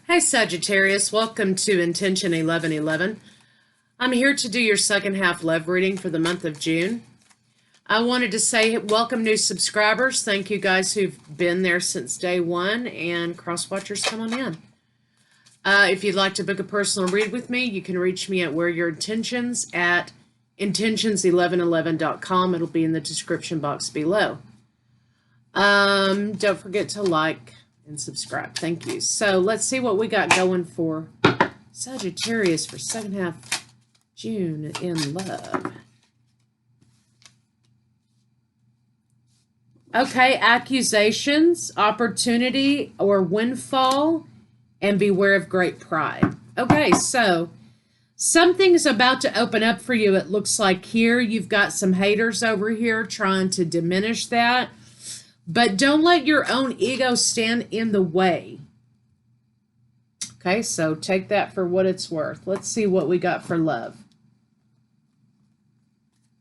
Hi Sagittarius, welcome to Intention 1111. I'm here to do your second half love reading for the month of June. I wanted to say welcome new subscribers. Thank you guys who've been there since day one, and cross watchers, come on in. If you'd like to book a personal read with me, you can reach me at Where Your Intentions at intentions1111.com. It'll be in the description box below. Don't forget to like and subscribe. Thank you. So let's see what we got going for Sagittarius for second half June in love. Okay, accusations, opportunity, or windfall, and beware of great pride. Okay, so something's about to open up for you. It looks like here you've got some haters over here trying to diminish that. But don't let your own ego stand in the way. Okay, so take that for what it's worth. Let's see what we got for love.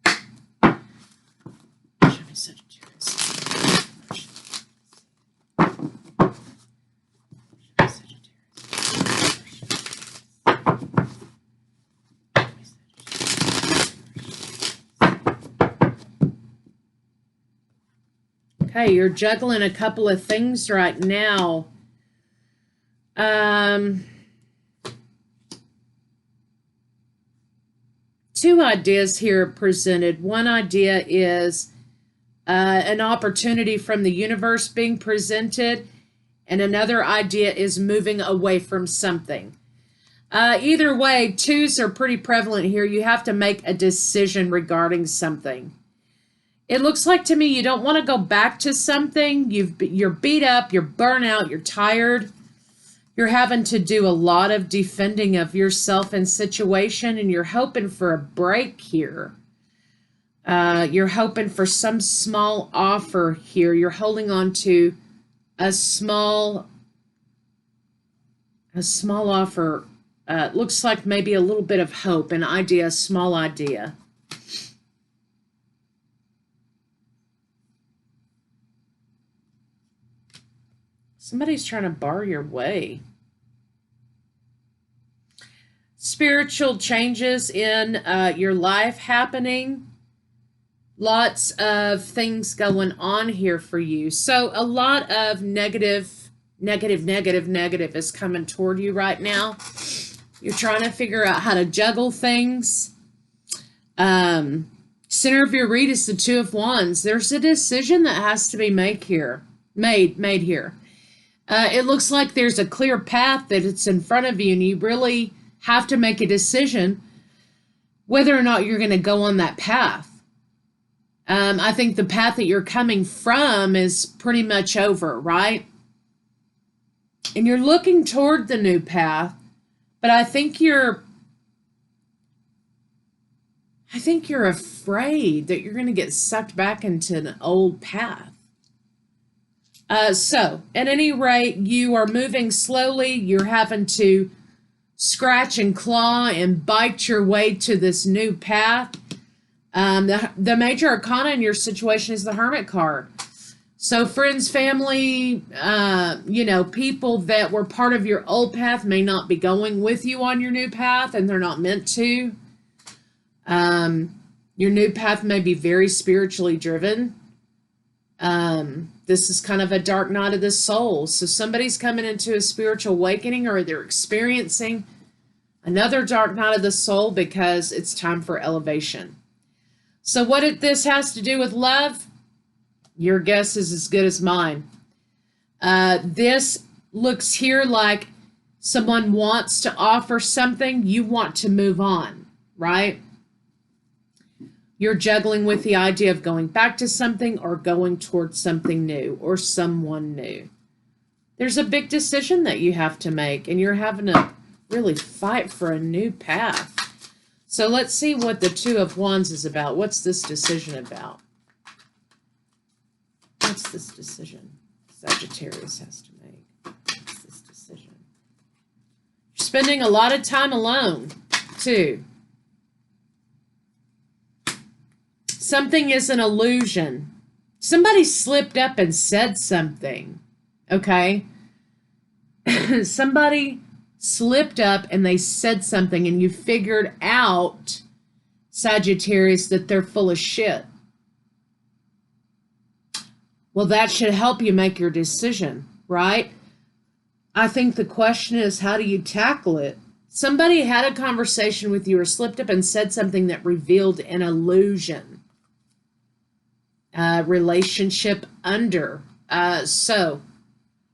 Show me Sagittarius. Okay, you're juggling a couple of things right now. Two ideas here presented. One idea is an opportunity from the universe being presented, and another idea is moving away from something. Either way, twos are pretty prevalent here. You have to make a decision regarding something. It looks like to me you don't want to go back to something. You're beat up, you're burnt out, you're tired. You're having to do a lot of defending of yourself and situation, and you're hoping for a break here. You're hoping for some small offer here. You're holding on to a small offer. Looks like maybe a little bit of hope, an idea, a small idea. Somebody's trying to bar your way. Spiritual changes in your life happening. Lots of things going on here for you. So a lot of negative is coming toward you right now. You're trying to figure out how to juggle things. Center of your read is the Two of Wands. There's a decision that has to be made here. It looks like there's a clear path that it's in front of you, and you really have to make a decision whether or not you're going to go on that path. I think the path that you're coming from is pretty much over, right? And you're looking toward the new path, but I think you're afraid that you're going to get sucked back into an old path. So, at any rate, you are moving slowly. You're having to scratch and claw and bite your way to this new path. The major arcana in your situation is the Hermit card. So, friends, family, people that were part of your old path may not be going with you on your new path, and they're not meant to. Your new path may be very spiritually driven. This is kind of a dark night of the soul. So somebody's coming into a spiritual awakening, or they're experiencing another dark night of the soul because it's time for elevation. So what this has to do with love, your guess is as good as mine. This looks here like someone wants to offer something. You want to move on, right? You're juggling with the idea of going back to something or going towards something new or someone new. There's a big decision that you have to make, and you're having to really fight for a new path. So let's see what the Two of Wands is about. What's this decision about? What's this decision Sagittarius has to make? What's this decision? You're spending a lot of time alone, too. Something is an illusion. Somebody slipped up and said something, okay? Somebody slipped up and they said something, and you figured out, Sagittarius, that they're full of shit. Well, that should help you make your decision, right? I think the question is, how do you tackle it? Somebody had a conversation with you or slipped up and said something that revealed an illusion. Relationship under. So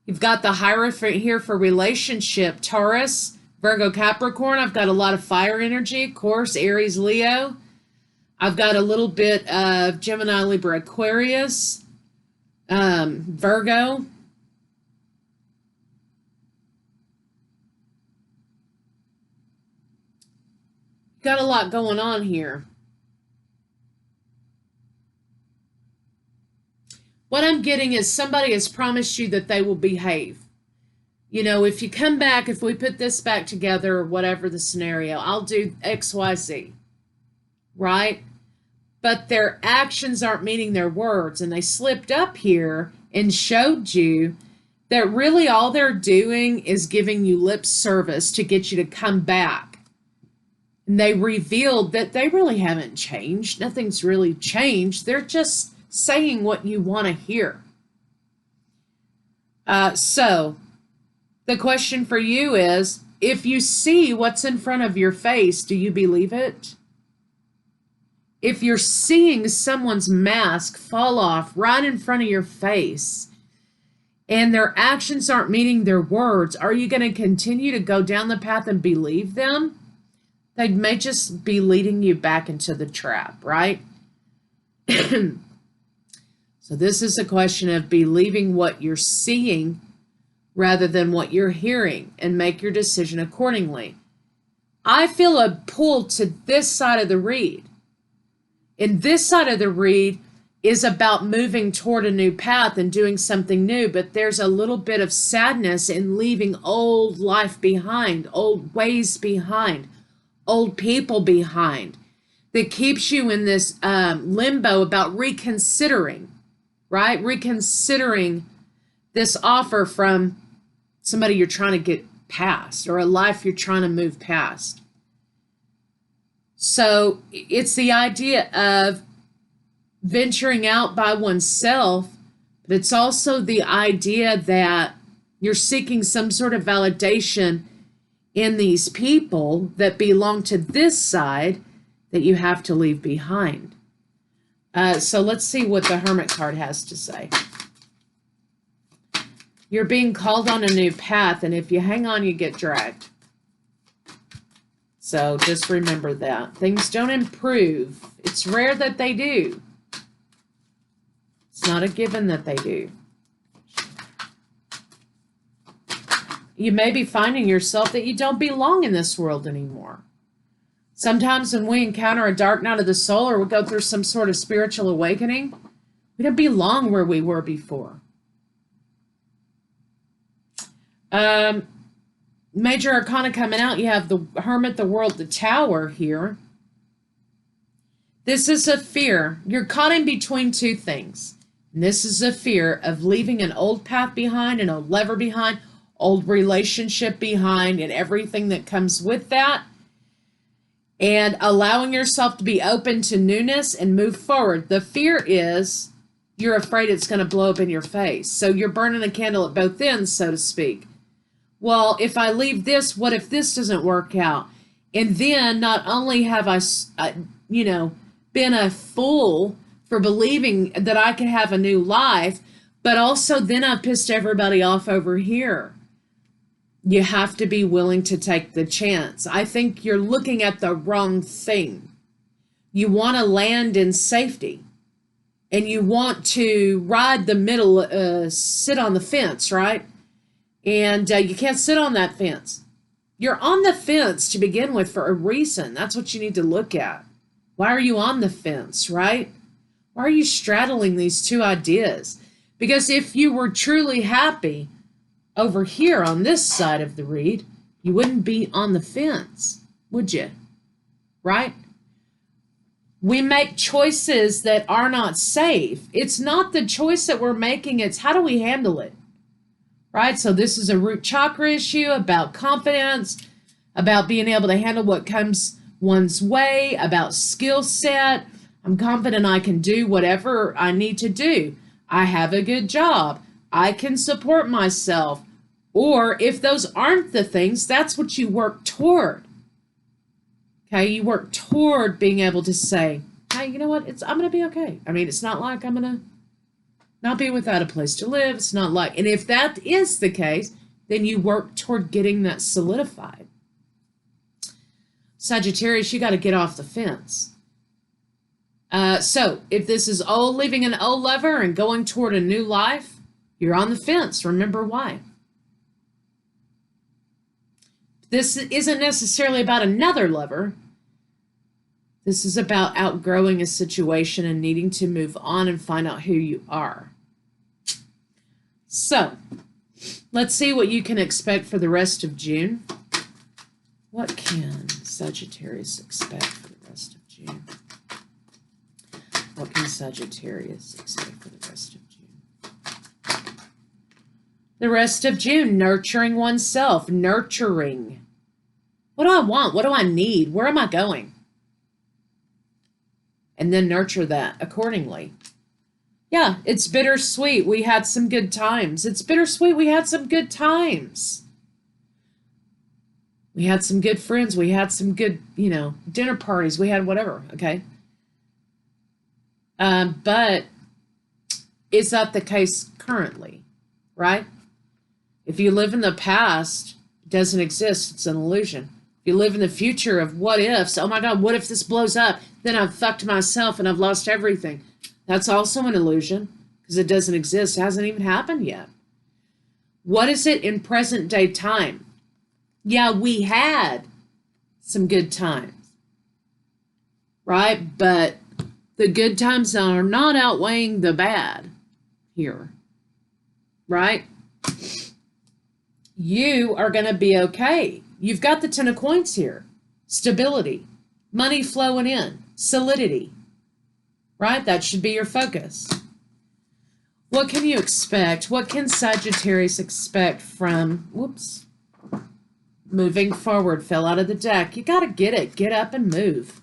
you've got the Hierophant here for relationship. Taurus, Virgo, Capricorn. I've got a lot of fire energy, of course. Aries, Leo. I've got a little bit of Gemini, Libra, Aquarius. Virgo. Got a lot going on here. What I'm getting is somebody has promised you that they will behave. You know, if you come back, if we put this back together, or whatever the scenario, I'll do X, Y, Z. Right? But their actions aren't meeting their words. And they slipped up here and showed you that really all they're doing is giving you lip service to get you to come back. And they revealed that they really haven't changed. Nothing's really changed. They're just saying what you want to hear. So the question for you is, if you see what's in front of your face, do you believe it? If you're seeing someone's mask fall off right in front of your face and their actions aren't meeting their words, are you going to continue to go down the path and believe them? They may just be leading you back into the trap, right? So this is a question of believing what you're seeing rather than what you're hearing, and make your decision accordingly. I feel a pull to this side of the read. And this side of the read is about moving toward a new path and doing something new, but there's a little bit of sadness in leaving old life behind, old ways behind, old people behind, that keeps you in this limbo about reconsidering, right? Reconsidering this offer from somebody you're trying to get past, or a life you're trying to move past. So it's the idea of venturing out by oneself, but it's also the idea that you're seeking some sort of validation in these people that belong to this side that you have to leave behind. So let's see what the Hermit card has to say. You're being called on a new path, and if you hang on, you get dragged. So just remember that. Things don't improve. It's rare that they do. It's not a given that they do. You may be finding yourself that you don't belong in this world anymore. Sometimes when we encounter a dark night of the soul, or we go through some sort of spiritual awakening, we don't belong where we were before. Major Arcana coming out, you have the Hermit, the World, the Tower here. This is a fear. You're caught in between two things. And this is a fear of leaving an old path behind, an old lever behind, old relationship behind, and everything that comes with that. And allowing yourself to be open to newness and move forward. The fear is you're afraid it's going to blow up in your face. So you're burning a candle at both ends, so to speak. Well, if I leave this, what if this doesn't work out? And then not only have I, been a fool for believing that I could have a new life, but also then I've pissed everybody off over here. You have to be willing to take the chance. I think you're looking at the wrong thing. You want to land in safety, and you want to ride the middle, sit on the fence, right? And you can't sit on that fence. You're on the fence to begin with for a reason. That's what you need to look at. Why are you on the fence, right? Why are you straddling these two ideas? Because if you were truly happy over here on this side of the reed, you wouldn't be on the fence, would you? Right? We make choices that are not safe. It's not the choice that we're making, it's how do we handle it? right? So this is a root chakra issue about confidence, about being able to handle what comes one's way, about skill set. I'm confident I can do whatever I need to do. I have a good job. I can support myself. Or if those aren't the things, that's what you work toward. Okay, you work toward being able to say, hey, you know what? I'm going to be okay. I mean, it's not like I'm going to not be without a place to live. It's not like, and if that is the case, then you work toward getting that solidified. Sagittarius, you got to get off the fence. So if this is old, leaving an old lover and going toward a new life, you're on the fence. Remember why. This isn't necessarily about another lover. This is about outgrowing a situation and needing to move on and find out who you are. So, let's see what you can expect for the rest of June. What can Sagittarius expect for the rest of June? What can Sagittarius expect for the rest of June? The rest of June, nurturing oneself, nurturing. What do I want? What do I need? Where am I going? And then nurture that accordingly. Yeah, it's bittersweet. We had some good times. It's bittersweet. We had some good times. We had some good friends. We had some good, dinner parties. We had whatever, okay? But is that the case currently, right? If you live in the past, it doesn't exist. It's an illusion. If you live in the future of what ifs, oh my God, what if this blows up? Then I've fucked myself and I've lost everything. That's also an illusion because it doesn't exist. It hasn't even happened yet. What is it in present day time? Yeah, we had some good times, right? But the good times are not outweighing the bad here, right? You are going to be okay. You've got the 10 of coins here. Stability, money flowing in, solidity, right? That should be your focus. What can you expect? What can Sagittarius expect from, moving forward, fell out of the deck. You got to get it. Get up and move.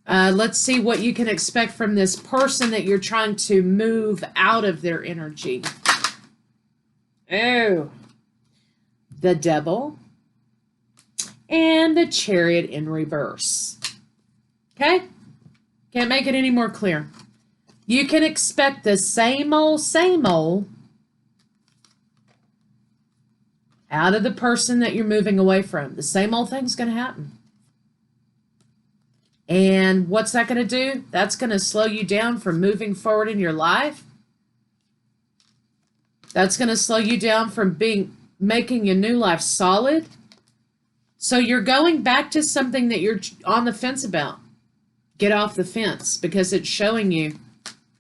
Let's see what you can expect from this person that you're trying to move out of their energy. Oh, the Devil and the Chariot in reverse. Okay? Can't make it any more clear. You can expect the same old out of the person that you're moving away from. The same old thing's going to happen. And what's that going to do? That's going to slow you down from moving forward in your life. That's going to slow you down from making your new life solid. So you're going back to something that you're on the fence about. Get off the fence because it's showing you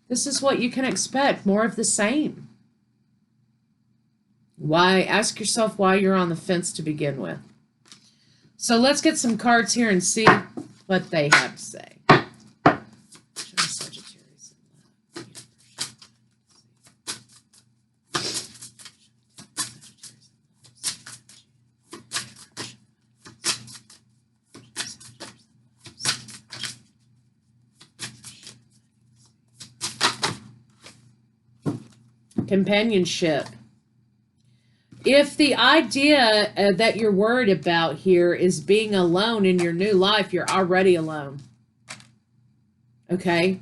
this is what you can expect, more of the same. Why? Ask yourself why you're on the fence to begin with. So let's get some cards here and see what they have to say. Companionship. If the idea that you're worried about here is being alone in your new life, you're already alone. Okay?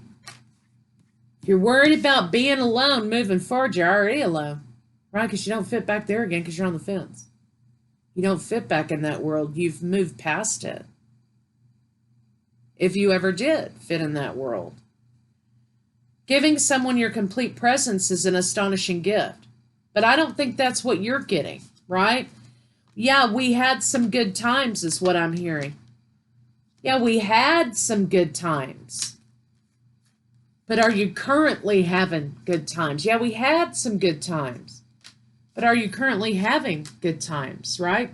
If you're worried about being alone moving forward, you're already alone. Right? Because you don't fit back there again because you're on the fence. You don't fit back in that world. You've moved past it. If you ever did fit in that world. Giving someone your complete presence is an astonishing gift. But I don't think that's what you're getting, right? Yeah, we had some good times is what I'm hearing. Yeah, we had some good times. But are you currently having good times? Yeah, we had some good times. But are you currently having good times, right?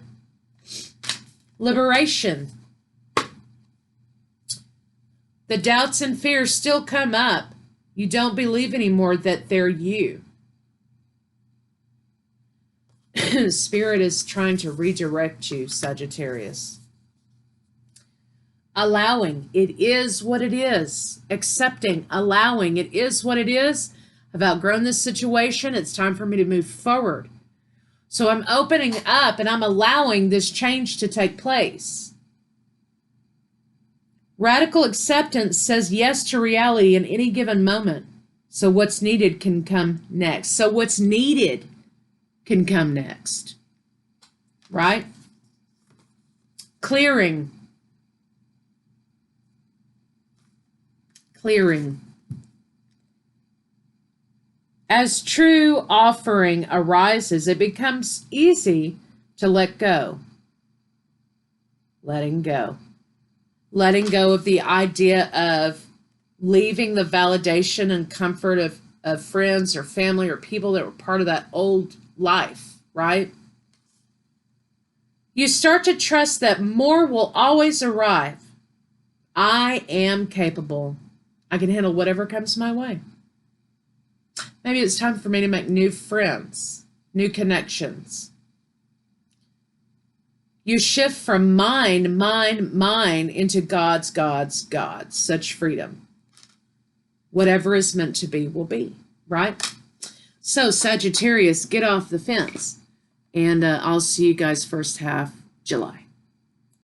Liberation. The doubts and fears still come up. You don't believe anymore that they're you. Spirit is trying to redirect you, Sagittarius. Allowing, it is what it is. Accepting, allowing, it is what it is. I've outgrown this situation. It's time for me to move forward. So I'm opening up and I'm allowing this change to take place. Radical acceptance says yes to reality in any given moment. So what's needed can come next. So what's needed can come next. Right? Clearing. Clearing. As true offering arises, it becomes easy to let go. Letting go. Letting go of the idea of leaving the validation and comfort of friends or family or people that were part of that old life, right? You start to trust that more will always arrive. I am capable. I can handle whatever comes my way. Maybe it's time for me to make new friends, new connections. You shift from mine into God's. Such freedom. Whatever is meant to be will be, right? So Sagittarius, get off the fence. And I'll see you guys first half July.